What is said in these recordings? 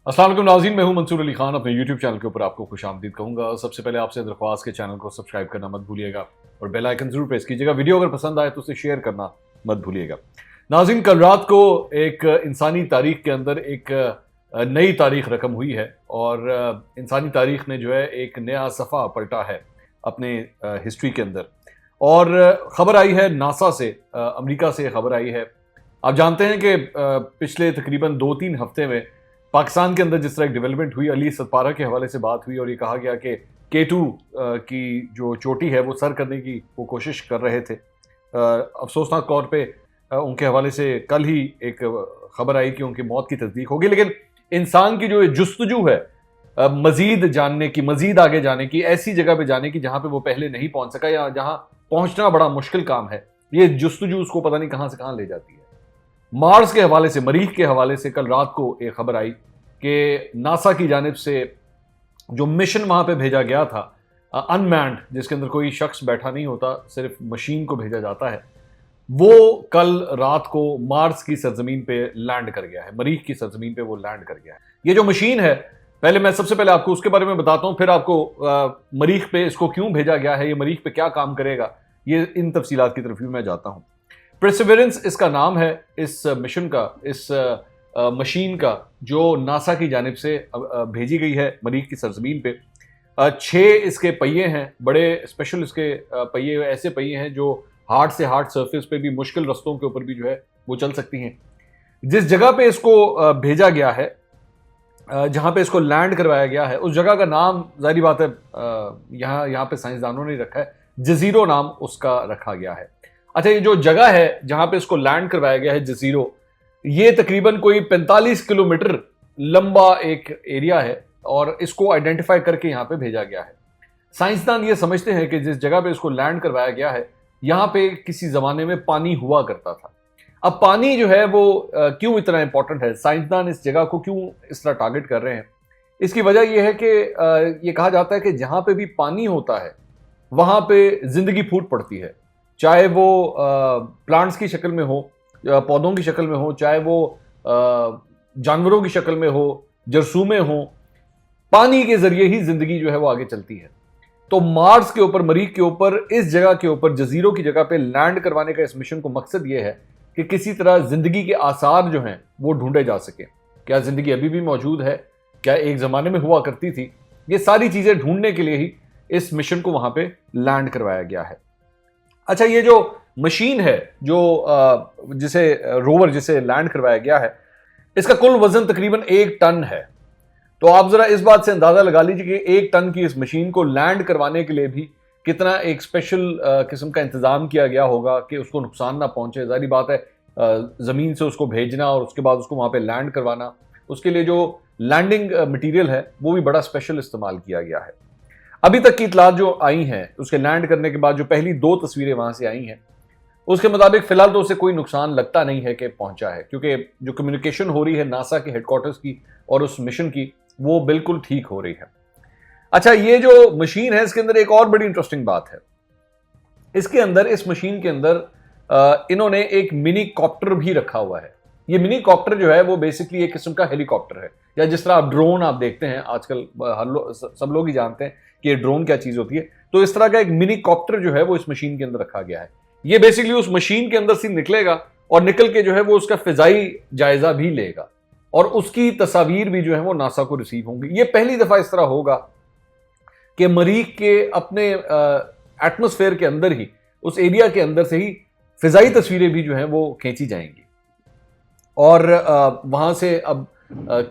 अस्सलाम वालेकुम नाज़रीन, मैं हूं मंसूर अली खान। अपने यूट्यूब चैनल के ऊपर आपको खुशामदीद कहूंगा। सबसे पहले आपसे दरख्वास्त के चैनल को सब्सक्राइब करना मत भूलिएगा और बेल आइकन जरूर प्रेस कीजिएगा। वीडियो अगर पसंद आए तो उसे शेयर करना मत भूलिएगा। नाज़रीन, कल रात को एक इंसानी तारीख के अंदर एक नई तारीख रकम हुई है और इंसानी तारीख ने जो है एक नया सफ़ा पलटा है अपने हिस्ट्री के अंदर। और ख़बर आई है नासा से, अमेरिका से खबर आई है। आप जानते हैं कि पिछले तकरीबन 2-3 हफ्ते में पाकिस्तान के अंदर जिस तरह एक डेवलपमेंट हुई, अली सतपारा के हवाले से बात हुई और ये कहा गया कि K2 की जो चोटी है वो सर करने की वो कोशिश कर रहे थे। अफसोसनाक तौर पे उनके हवाले से कल ही एक खबर आई कि उनकी मौत की तस्दीक होगी। लेकिन इंसान की जो ये जुस्तजू है मज़ीद जानने की, मज़ीद आगे जाने की, ऐसी जगह पे जाने की जहाँ पे वो पहले नहीं पहुँच सका या जहाँ पहुँचना बड़ा मुश्किल काम है, ये जुस्तजू उसको पता नहीं कहाँ से कहाँ ले जाती है। मार्स के हवाले से, मरीख के हवाले से कल रात को एक खबर आई कि नासा की जानिब से जो मिशन वहाँ पे भेजा गया था, अनमैन्ड, जिसके अंदर कोई शख्स बैठा नहीं होता, सिर्फ मशीन को भेजा जाता है, वो कल रात को मार्स की सरजमीन पे लैंड कर गया है। मरीख की सरजमीन पे वो लैंड कर गया है। ये जो मशीन है, मैं सबसे पहले आपको उसके बारे में बताता हूँ, फिर आपको मरीख पे इसको क्यों भेजा गया है, ये मरीख पे क्या काम करेगा, ये इन तफसीलात की तरफ भी मैं जाता हूँ। परसिवरेंस इसका नाम है इस मिशन का, इस मशीन का, जो नासा की जानिब से भेजी गई है मरीख की सरजमीन पे। 6 इसके पहिए हैं, बड़े स्पेशल इसके पहिए, ऐसे पहिए हैं जो हार्ड से हार्ड सरफेस पे भी, मुश्किल रस्तों के ऊपर भी जो है वो चल सकती हैं। जिस जगह पे इसको भेजा गया है, जहाँ पे इसको लैंड करवाया गया है, उस जगह का नाम जाहिर बात है यहाँ पे साइंसदानों ने रखा है, जजीरो नाम उसका रखा गया है। अच्छा, ये जो जगह है जहाँ पे इसको लैंड करवाया गया है, जजीरो, ये तकरीबन कोई 45 किलोमीटर लंबा एक एरिया है और इसको आइडेंटिफाई करके यहाँ पे भेजा गया है। साइंसदान ये समझते हैं कि जिस जगह पे इसको लैंड करवाया गया है, यहाँ पे किसी ज़माने में पानी हुआ करता था। अब पानी जो है वो क्यों इतना इंपॉर्टेंट है, साइंसदान इस जगह को क्यों इस तरह टारगेट कर रहे हैं, इसकी वजह यह है कि ये कहा जाता है कि जहाँ पे भी पानी होता है वहाँ पे ज़िंदगी फूट पड़ती है, चाहे वो प्लांट्स की शक्ल में हो, पौधों की शक्ल में हो, चाहे वो जानवरों की शक्ल में हो, जरसूमें हो, पानी के जरिए ही जिंदगी जो है वो आगे चलती है। तो मार्स के ऊपर, मरीख के ऊपर, इस जगह के ऊपर, जजीरों की जगह पे लैंड करवाने का इस मिशन को मकसद ये है कि किसी तरह जिंदगी के आसार जो हैं वो ढूंढे जा सके। क्या जिंदगी अभी भी मौजूद है, क्या एक जमाने में हुआ करती थी, ये सारी चीजें ढूंढने के लिए ही इस मिशन को वहां पे लैंड करवाया गया है। अच्छा, ये जो मशीन है, जो जिसे रोवर जिसे लैंड करवाया गया है, इसका कुल वजन तकरीबन 1 टन है। तो आप जरा इस बात से अंदाजा लगा लीजिए कि 1 टन की इस मशीन को लैंड करवाने के लिए भी कितना एक स्पेशल किस्म का इंतजाम किया गया होगा कि उसको नुकसान ना पहुंचे। जाहिर बात है, जमीन से उसको भेजना और उसके बाद उसको वहां पे लैंड करवाना, उसके लिए जो लैंडिंग मटीरियल है वो भी बड़ा स्पेशल इस्तेमाल किया गया है। अभी तक की इतलात जो आई हैं, उसके लैंड करने के बाद जो पहली 2 तस्वीरें वहां से आई हैं, उसके मुताबिक फिलहाल तो उसे कोई नुकसान लगता नहीं है कि पहुंचा है, क्योंकि जो कम्युनिकेशन हो रही है नासा के हेडक्वार्टर्स की और उस मिशन की, वो बिल्कुल ठीक हो रही है। अच्छा, ये जो मशीन है, इसके अंदर एक और बड़ी इंटरेस्टिंग बात है। इसके अंदर, इस मशीन के अंदर इन्होंने एक मिनी कॉप्टर भी रखा हुआ है। ये मिनी कॉप्टर जो है वो बेसिकली एक किस्म का हेलीकॉप्टर है, या जिस तरह आप ड्रोन आप देखते हैं आजकल, सब लोग ही जानते हैं कि ड्रोन क्या चीज होती है। तो इस तरह का एक मिनी कॉप्टर जो है वो इस मशीन के अंदर रखा गया है। ये बेसिकली उस मशीन के अंदर से निकलेगा और निकल के जो है वो उसका फिजाई जायजा भी लेगा और उसकी तस्वीर भी जो है वो नासा को रिसीव होंगी। ये पहली दफा इस तरह होगा कि मरीख के अपने एटमॉस्फेयर के अंदर ही, उस एरिया के अंदर से ही फिजाई तस्वीरें भी जो है वो खींची जाएंगी। और वहां से अब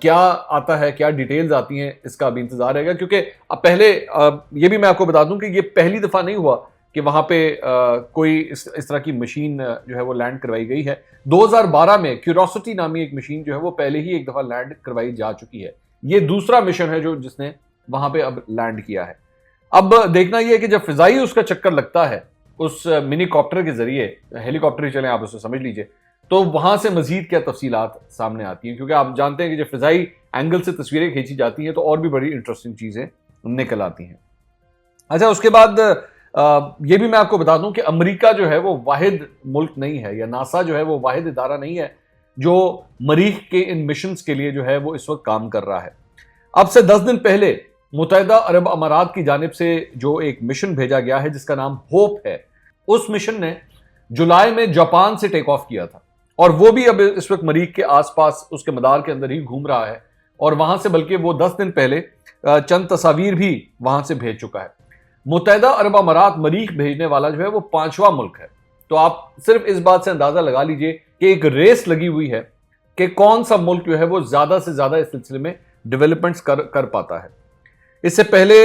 क्या आता है, क्या डिटेल्स आती हैं, इसका भी इंतजार रहेगा। क्योंकि अब पहले ये भी मैं आपको बता दूं कि ये पहली दफा नहीं हुआ कि वहां पे कोई इस तरह की मशीन जो है वो लैंड करवाई गई है। 2012 में क्यूरोसिटी नामी एक मशीन जो है वो पहले ही एक दफा लैंड करवाई जा चुकी है। ये दूसरा मिशन है जो जिसने वहां पे अब लैंड किया है। अब देखना यह है कि जब फिजाई उसका चक्कर लगता है उस मिनी कॉप्टर के जरिए, हेलीकॉप्टर ही चलें आप उसे समझ लीजिए, तो वहां से मजीद क्या तफसीलात सामने आती हैं। क्योंकि आप जानते हैं कि जब फिजाई एंगल से तस्वीरें खींची जाती हैं तो और भी बड़ी इंटरेस्टिंग चीजें निकल आती हैं। अच्छा, उसके बाद ये भी मैं आपको बता दूं कि अमेरिका जो है वो वाहिद मुल्क नहीं है, या नासा जो है वो वाहिद इदारा नहीं है جو مریخ کے ان مشنز کے لیے جو ہے وہ اس وقت کام کر رہا ہے۔ اب سے 10 دن پہلے متحدہ عرب امارات کی جانب سے جو ایک مشن بھیجا گیا ہے جس کا نام ہوپ ہے، اس مشن نے جولائی میں جاپان سے ٹیک آف کیا تھا، اور وہ بھی اب اس وقت مریخ کے آس پاس اس کے مدار کے اندر ہی گھوم رہا ہے، اور وہاں سے بلکہ وہ 10 دن پہلے چند تصاویر بھی وہاں سے بھیج چکا ہے۔ متحدہ عرب امارات مریخ بھیجنے والا جو ہے وہ 5واں ملک ہے۔ تو آپ صرف اس بات سے اندازہ لگا لیجئے کہ ایک ریس لگی ہوئی ہے کہ کون سا ملک جو ہے وہ زیادہ سے زیادہ اس سلسلے میں ڈیولپمنٹس کر پاتا ہے۔ اس سے پہلے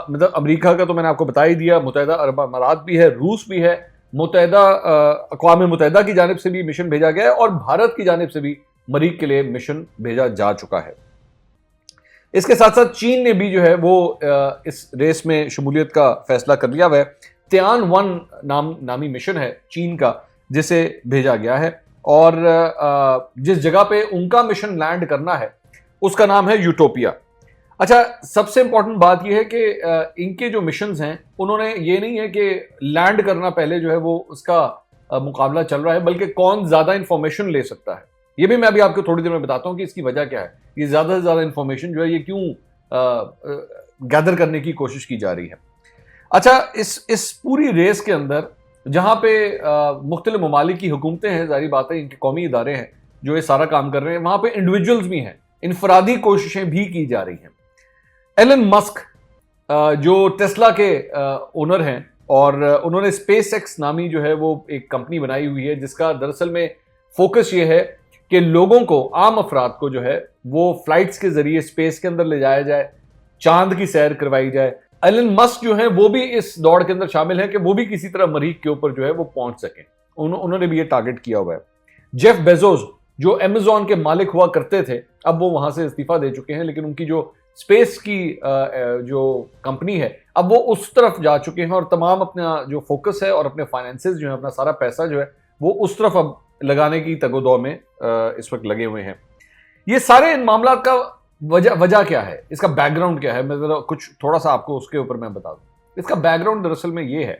مطلب امریکہ کا تو میں نے آپ کو بتا ہی دیا، متحدہ عرب امارات بھی ہے، روس بھی ہے، اقوام متحدہ کی جانب سے بھی مشن بھیجا گیا ہے، اور بھارت کی جانب سے بھی مریخ کے لیے مشن بھیجا جا چکا ہے۔ اس کے ساتھ ساتھ چین نے بھی جو ہے وہ اس ریس میں شمولیت کا فیصلہ کر لیا ہے۔ تیان 1 نامی مشن ہے چین کا جسے بھیجا گیا ہے، اور جس جگہ پہ ان کا مشن لینڈ کرنا ہے اس کا نام ہے یوٹوپیا۔ اچھا، سب سے امپورٹنٹ بات یہ ہے کہ ان کے جو مشنز ہیں انہوں نے یہ نہیں ہے کہ لینڈ کرنا پہلے جو ہے وہ اس کا مقابلہ چل رہا ہے، بلکہ کون زیادہ انفارمیشن لے سکتا ہے۔ یہ بھی میں ابھی آپ کو تھوڑی دیر میں بتاتا ہوں کہ اس کی وجہ کیا ہے، یہ زیادہ سے زیادہ انفارمیشن جو ہے یہ کیوں گیدر کرنے کی کوشش کی جا رہی ہے۔ اچھا، اس پوری ریس کے اندر جہاں پہ مختلف ممالک کی حکومتیں ہیں، ظاہری بات ہے ان کے قومی ادارے ہیں جو یہ سارا کام کر رہے ہیں، وہاں پہ انڈیویجولز بھی ہیں، انفرادی کوششیں بھی کی جا رہی ہیں۔ ایلن مسک جو ٹیسلا کے اونر ہیں، اور انہوں نے اسپیس ایکس نامی جو ہے وہ ایک کمپنی بنائی ہوئی ہے جس کا دراصل میں فوکس یہ ہے کہ لوگوں کو، عام افراد کو جو ہے وہ فلائٹس کے ذریعے اسپیس کے اندر لے جایا جائے، چاند کی سیر کروائی جائے۔ ایلن مسک جو ہیں وہ بھی اس دوڑ کے اندر شامل ہیں کہ وہ بھی کسی طرح مریخ کے اوپر جو ہے وہ پہنچ سکیں، انہوں نے بھی یہ ٹارگٹ کیا ہوا ہے۔ جیف بیزوس جو امیزون کے مالک ہوا کرتے تھے، اب وہ وہاں سے استعفیٰ دے چکے ہیں، لیکن ان کی جو اسپیس کی جو کمپنی ہے اب وہ اس طرف جا چکے ہیں، اور تمام اپنا جو فوکس ہے اور اپنے فائنینسز جو ہے، اپنا سارا پیسہ جو ہے وہ اس طرف اب لگانے کی تگ و دو میں اس وقت لگے ہوئے ہیں۔ یہ سارے ان معاملات کا وجہ کیا ہے، اس کا بیک گراؤنڈ کیا ہے، میں ذرا کچھ تھوڑا سا آپ کو اس کے اوپر میں بتا دوں۔ اس کا بیک گراؤنڈ دراصل میں یہ ہے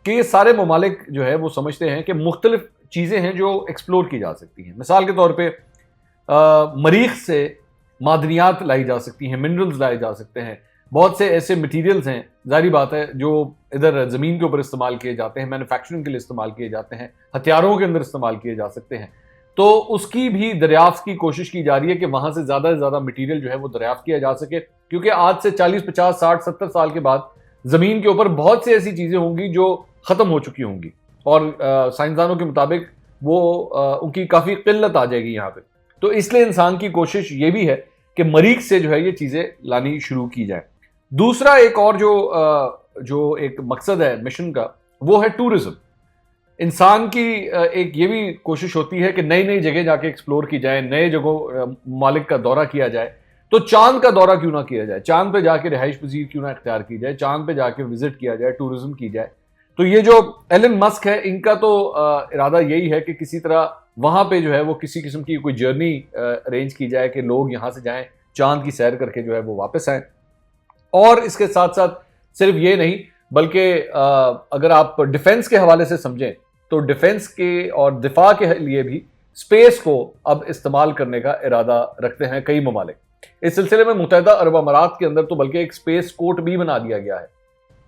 کہ یہ سارے ممالک جو ہے وہ سمجھتے ہیں کہ مختلف چیزیں ہیں جو ایکسپلور کی جا سکتی ہیں۔ مثال کے طور پہ مریخ سے معدنیات لائی جا سکتی ہیں، منرلز لائے جا سکتے ہیں، بہت سے ایسے مٹیریلز ہیں ظاہری بات ہے جو ادھر زمین کے اوپر استعمال کیے جاتے ہیں، مینوفیکچرنگ کے لیے استعمال کیے جاتے ہیں، ہتھیاروں کے اندر استعمال کیے جا سکتے ہیں، تو اس کی بھی دریافت کی کوشش کی جا رہی ہے کہ وہاں سے زیادہ سے زیادہ مٹیریل جو ہے وہ دریافت کیا جا سکے، کیونکہ آج سے 40 50 60 70 سال کے بعد زمین کے اوپر بہت سی ایسی چیزیں ہوں گی جو ختم ہو چکی ہوں گی، اور سائنسدانوں کے مطابق وہ ان کی کافی قلت آ جائے گی یہاں پہ۔ تو اس لیے انسان کی کوشش یہ بھی ہے کہ مریخ سے جو ہے یہ چیزیں لانی شروع کی جائیں۔ دوسرا ایک اور جو ایک مقصد ہے مشن کا، وہ ہے ٹورزم۔ انسان کی ایک یہ بھی کوشش ہوتی ہے کہ نئی نئی جگہ جا کے ایکسپلور کی جائے، نئے جگہوں ممالک کا دورہ کیا جائے۔ تو چاند کا دورہ کیوں نہ کیا جائے، چاند پہ جا کے رہائش پذیر کیوں نہ اختیار کی جائے، چاند پہ جا کے وزٹ کیا جائے، ٹورزم کی جائے۔ تو یہ جو ایلن مسک ہے، ان کا تو ارادہ یہی ہے کہ کسی طرح وہاں پہ جو ہے وہ کسی قسم کی کوئی جرنی ارینج کی جائے کہ لوگ یہاں سے جائیں، چاند کی سیر کر کے جو ہے وہ واپس آئیں۔ اور اس کے ساتھ ساتھ صرف یہ نہیں، بلکہ اگر آپ ڈیفنس کے حوالے سے سمجھیں تو ڈیفنس کے اور دفاع کے لیے بھی اسپیس کو اب استعمال کرنے کا ارادہ رکھتے ہیں کئی ممالک۔ اس سلسلے میں متحدہ عرب امارات کے اندر تو بلکہ ایک اسپیس کورٹ بھی بنا دیا گیا ہے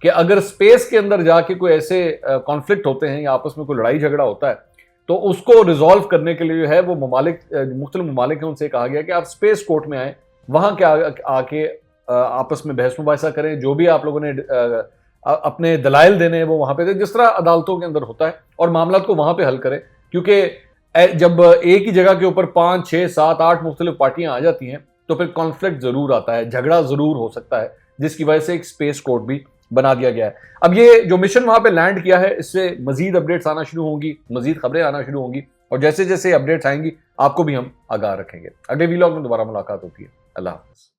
کہ اگر اسپیس کے اندر جا کے کوئی ایسے کانفلکٹ ہوتے ہیں یا آپس میں کوئی لڑائی جھگڑا ہوتا ہے تو اس کو ریزالو کرنے کے لیے جو ہے وہ مختلف ممالک ہیں ان سے کہا گیا کہ آپ اسپیس کورٹ میں آئیں، وہاں کے آ کے آپس میں بحث مباحثہ کریں، جو بھی آپ لوگوں نے اپنے دلائل دینے ہیں وہ وہاں پہ دیں، جس طرح عدالتوں کے اندر ہوتا ہے، اور معاملات کو وہاں پہ حل کریں۔ کیونکہ جب ایک ہی جگہ کے اوپر 5 6 7 8 مختلف پارٹیاں آ جاتی ہیں تو پھر کانفلکٹ ضرور آتا ہے، جھگڑا ضرور ہو سکتا ہے، جس کی وجہ سے ایک اسپیس کورٹ بھی بنا دیا گیا ہے۔ اب یہ جو مشن وہاں پہ لینڈ کیا ہے، اس سے مزید اپڈیٹس آنا شروع ہوں گی، مزید خبریں آنا شروع ہوں گی، اور جیسے جیسے اپڈیٹس آئیں گی آپ کو بھی ہم آگاہ رکھیں گے۔ اگلے ویلاگ میں دوبارہ ملاقات ہوتی ہے۔ اللہ حافظ۔